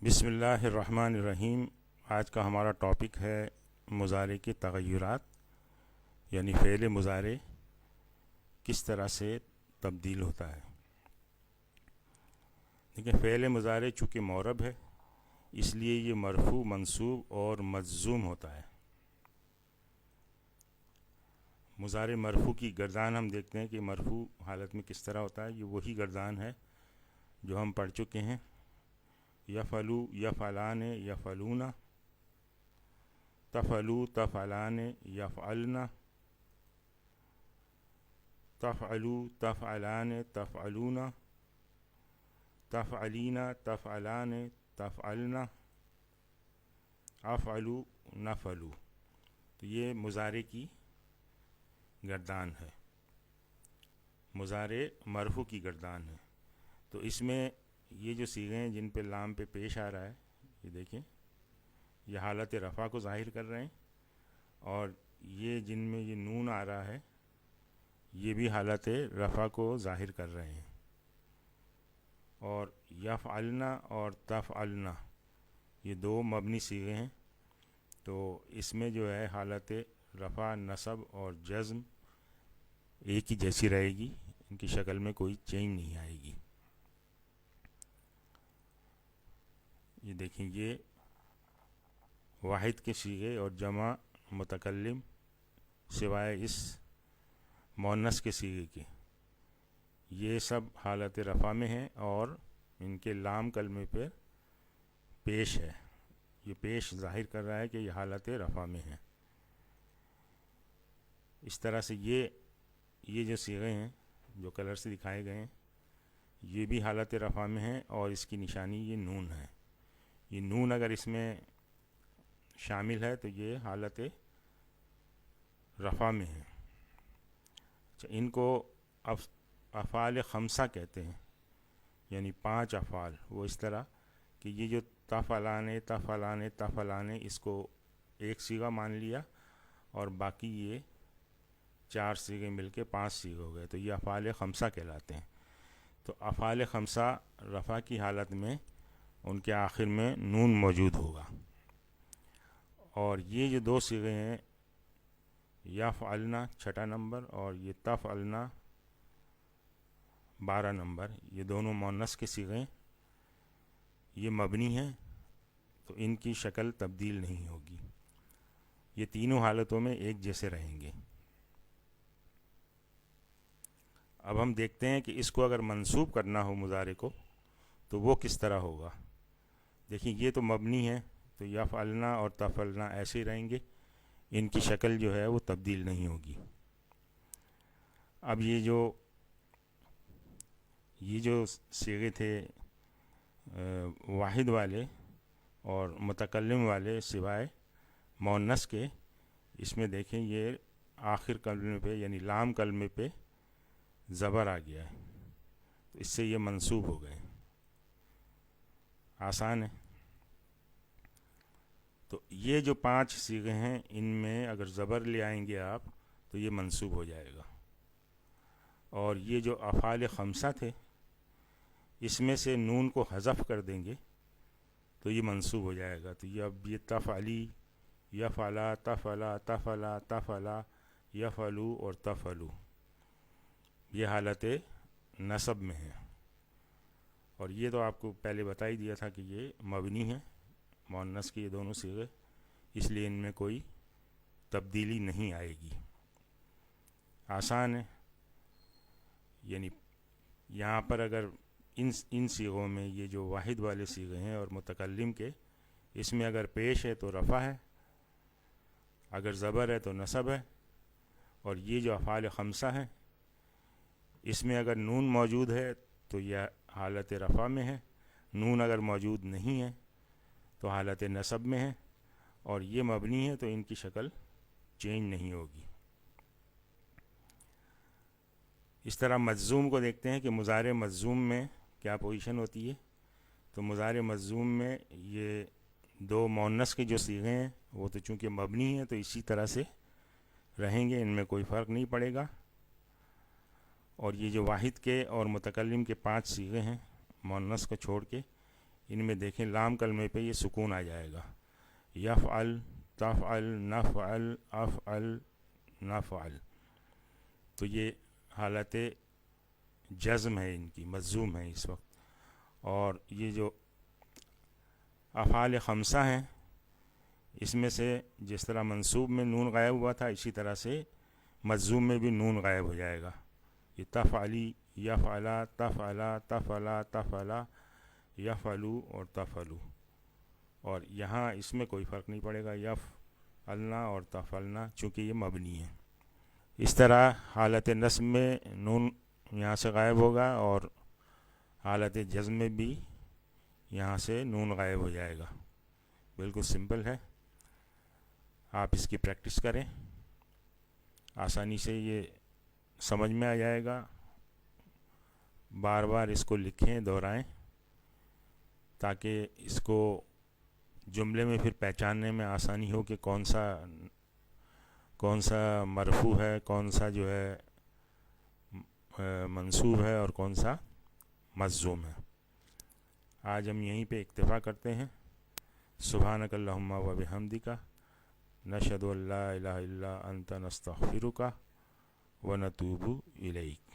بسم اللہ الرحمن الرحیم۔ آج کا ہمارا ٹاپک ہے مضارع کے تغیرات، یعنی فعل مضارع کس طرح سے تبدیل ہوتا ہے۔ دیکھیں، فعل مضارع چونکہ معرب ہے اس لیے یہ مرفوع، منصوب اور مجزوم ہوتا ہے۔ مضارع مرفوع کی گردان ہم دیکھتے ہیں کہ مرفوع حالت میں کس طرح ہوتا ہے۔ یہ وہی گردان ہے جو ہم پڑھ چکے ہیں، یفعلو، یفعلان، یفعلون، تفعلو، تفعلان، یفعلن، تفعلو، تفعلان، تفعلون، تفعلین، تفعلان، تفعلن، افعلو، نفعلو۔ تو یہ مضارع کی گردان ہے، مضارع مرفوع کی گردان ہے۔ تو اس میں یہ جو صیغے ہیں جن پہ لام پہ پیش آ رہا ہے، یہ دیکھیں، یہ حالت رفع کو ظاہر کر رہے ہیں، اور یہ جن میں یہ نون آ رہا ہے یہ بھی حالت رفع کو ظاہر کر رہے ہیں۔ اور یفعلنا اور تفعلنا یہ دو مبنی صیغے ہیں، تو اس میں جو ہے حالت رفع، نصب اور جزم ایک ہی جیسی رہے گی، ان کی شکل میں کوئی چینج نہیں آئے گی۔ یہ دیکھیں، یہ واحد کے صیغے اور جمع متکلم سوائے اس مؤنث کے صیغے کے، یہ سب حالت رفع میں ہیں اور ان کے لام کلمے پر پیش ہے۔ یہ پیش ظاہر کر رہا ہے کہ یہ حالت رفع میں ہے۔ اس طرح سے یہ جو صیغے ہیں جو کلر سے دکھائے گئے ہیں یہ بھی حالت رفع میں ہیں، اور اس کی نشانی یہ نون ہے۔ یہ نون اگر اس میں شامل ہے تو یہ حالت رفع میں ہے۔ اچھا، ان کو افعال خمسہ کہتے ہیں، یعنی 5 افعال۔ وہ اس طرح کہ یہ جو تفعلان، تفعلان، تفعلان، اس کو ایک صیغہ مان لیا اور باقی یہ 4 صیغے مل کے 5 صیغے ہو گئے، تو یہ افعال خمسہ کہلاتے ہیں۔ تو افعال خمسہ رفع کی حالت میں ان کے آخر میں نون موجود ہوگا۔ اور یہ جو 2 صیغے ہیں، یفعلنا 6 نمبر اور یہ تفعلنا 12 نمبر، یہ دونوں مؤنث کے صیغے ہیں، یہ مبنی ہیں، تو ان کی شکل تبدیل نہیں ہوگی، یہ تینوں حالتوں میں ایک جیسے رہیں گے۔ اب ہم دیکھتے ہیں کہ اس کو اگر منصوب کرنا ہو مضارع کو تو وہ کس طرح ہوگا۔ دیکھیں، یہ تو مبنی ہے، تو یفعلنا اور تفعلنا ایسے ہی رہیں گے، ان کی شکل جو ہے وہ تبدیل نہیں ہوگی۔ اب یہ جو صیغے تھے واحد والے اور متکلم والے سوائے مؤنث کے، اس میں دیکھیں یہ آخر کلمے پہ یعنی لام کلمے پہ زبر آ گیا ہے، تو اس سے یہ منصوب ہو گئے۔ آسان ہے۔ تو یہ جو 5 صیغے ہیں ان میں اگر زبر لے آئیں گے آپ تو یہ منصوب ہو جائے گا۔ اور یہ جو افعال خمسہ تھے اس میں سے نون کو حذف کر دیں گے تو یہ منصوب ہو جائے گا۔ تو یہ تفعلی، یفعلا، تفعلا، تفعلا، تفعلا، یفعلو اور تفعلو، یہ حالت نصب میں ہے۔ اور یہ تو آپ کو پہلے بتا ہی دیا تھا کہ یہ مبنی ہے، مؤنث کے یہ دونوں صیغے، اس لیے ان میں کوئی تبدیلی نہیں آئے گی۔ آسان ہے۔ یعنی یہاں پر اگر ان صیغوں میں یہ جو واحد والے صیغے ہیں اور متکلم کے، اس میں اگر پیش ہے تو رفع ہے، اگر زبر ہے تو نصب ہے، اور یہ جو افعال خمسہ ہیں اس میں اگر نون موجود ہے تو یہ حالت رفع میں ہے، نون اگر موجود نہیں ہے تو حالت نصب میں ہے، اور یہ مبنی ہے تو ان کی شکل چینج نہیں ہوگی۔ اس طرح مجزوم کو دیکھتے ہیں کہ مضارع مجزوم میں کیا پوزیشن ہوتی ہے۔ تو مضارع مجزوم میں یہ 2 مؤنث کے جو صیغے ہیں وہ تو چونکہ مبنی ہیں تو اسی طرح سے رہیں گے، ان میں کوئی فرق نہیں پڑے گا۔ اور یہ جو واحد کے اور متکلم کے 5 صیغے ہیں مؤنث کو چھوڑ کے، ان میں دیکھیں لام کلمے پہ یہ سکون آ جائے گا، یفعل، تفعل، نفعل، افعل، نفعل، تو یہ حالت جزم ہے، ان کی مجزوم ہے اس وقت۔ اور یہ جو افعال خمسہ ہیں اس میں سے جس طرح منصوب میں نون غائب ہوا تھا، اسی طرح سے مجزوم میں بھی نون غائب ہو جائے گا۔ یہ تفعلی، یفعلا، تفعلا، تفعلا، تفعلا، یفعلو اور تفعلو، اور یہاں اس میں کوئی فرق نہیں پڑے گا، یفعلنا اور تفعلنا، چونکہ یہ مبنی ہے۔ اس طرح حالت نصب میں نون یہاں سے غائب ہوگا، اور حالت جزم میں بھی یہاں سے نون غائب ہو جائے گا۔ بالکل سمپل ہے، آپ اس کی پریکٹس کریں، آسانی سے یہ سمجھ میں آ جائے گا۔ بار بار اس کو لکھیں، دہرائیں، تاکہ اس کو جملے میں پھر پہچاننے میں آسانی ہو کہ کون سا مرفوع ہے، کون سا جو ہے منصوب ہے، اور کون سا مجزوم ہے۔ آج ہم یہیں پہ اکتفا کرتے ہیں۔ سبحانک اللہم و بحمدک، نشہد ان لا الہ الا انت، نستغفرک و نتوب الیک۔